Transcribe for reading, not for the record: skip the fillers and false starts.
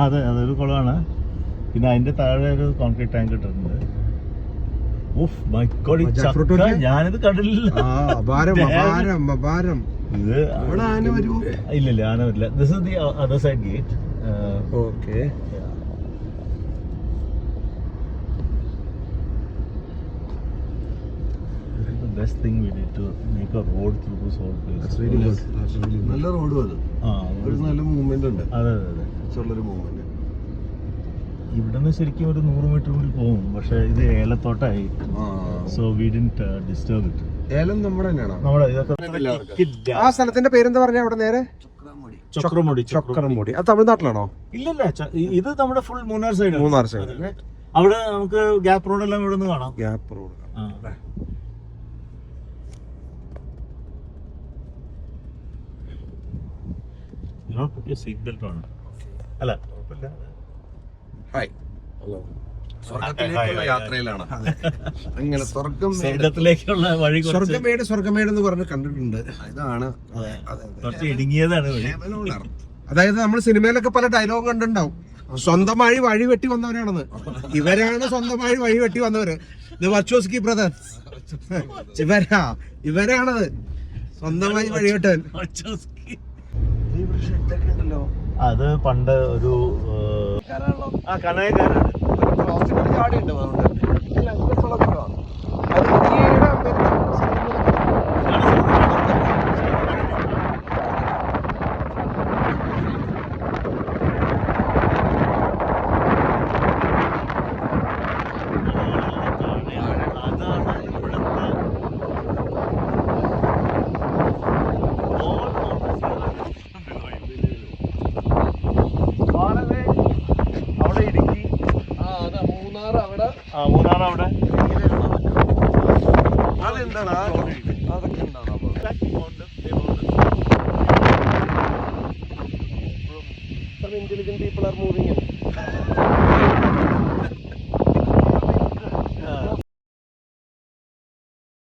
അതെ അതൊരു കുളമാണ്. പിന്നെ അതിന്റെ താഴെ ഒരു കോൺക്രീറ്റ് ടാങ്ക് ഇട്ടിട്ടുണ്ട്. ഞാനിത് കണ്ടില്ല. ഇല്ലില്ല, ആന വരില്ല. This is the other side gate. Okay. Best thing we did to make a road through this whole place. That's really good. That's really good. നല്ല റോഡും അത്. ഒരു നല്ല മൂവ്മെന്റ് ഉണ്ട്. അതെ അതെ അതെ. ഉള്ളൊരു മൂവ്മെന്റ്. ഇവിടുന്ന് ശരിക്കും ഒരു 100 മീറ്റർ കൂടി പോകും. പക്ഷെ ഇത് ഏലത്തോട്ടായി. So we didn't disturb it. ഏലം നമ്മുടെ തന്നെയാണോ? നമ്മുടെ ഇതൊക്കെ. ആ സ്ഥലത്തിന്റെ പേരെന്താ പറഞ്ഞ അവിടെ നേരെ? ചക്രമുടി. ചക്രമുടി. അത് തമിഴ്നാട്ടിലാണോ? ഇല്ലല്ല, ഇത് നമ്മുടെ full Munnar side. Munnar side. അവിടെ നമുക്ക് ഗ്യാപ്പ് റോഡ് എല്ലാം ഇവിടെ നിന്ന് കാണാം. Gap road. അല്ല, സ്വർഗത്തിലേക്കുള്ള യാത്രയിലാണ്. അങ്ങനെ സ്വർഗത്തിലേക്കുള്ള വഴി. സ്വർഗമേട് എന്ന് പറഞ്ഞ് കണ്ടിട്ടുണ്ട്. ഇതാണ് ഇടുങ്ങിയതാണ്. അതായത് നമ്മൾ സിനിമയിലൊക്കെ പല ഡയലോഗ് കണ്ടിട്ടുണ്ടാവും. സ്വന്തമായി വഴി വെട്ടി വന്നവരാണെന്ന്. ഇവരാണ് സ്വന്തമായി വഴി വെട്ടി വന്നവര്. വച്ചോസ്കി ബ്രദേഴ്സ്. ഇവരാണത് സ്വന്തമായി വഴി വെട്ടാൻ. അത് പണ്ട് ഒരു കനകക്കാരാണ്. മൂന്നാർ അവിടെ അതെന്താണ് അതൊക്കെ ഉണ്ടാണോ? Some intelligent people are moving in.